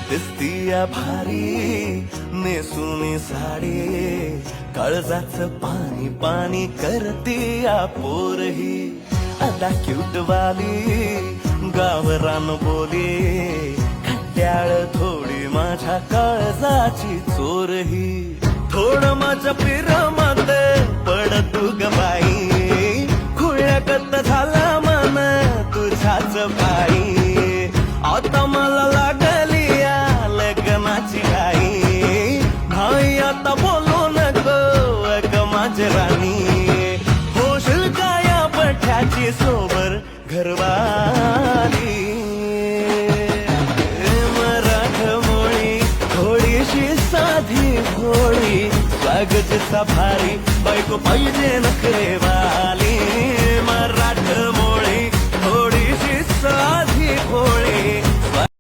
दिसतीया भारी नेसुनी साडी, काळजाचं पाणी पाणी करतीया पोरही. अदा क्यूट वाली गावरान बोली, खट्याळ थोडी माझ्या काळजाची चोरही. थोडं माझ्या पिरमत पड तू ग बाई, खुळ्याकत झाला मन तुझ्याच पायी. आता मला लागली या लग्नाची घाई, नाही आता बोलू नको ग माझी राणी. होशील का या पठ्याची सोबर घरवाली. मराठमोळी थोडीशी साधी भोळी, स्वागताचा भारी बायको पाहिजे नखरेवाली.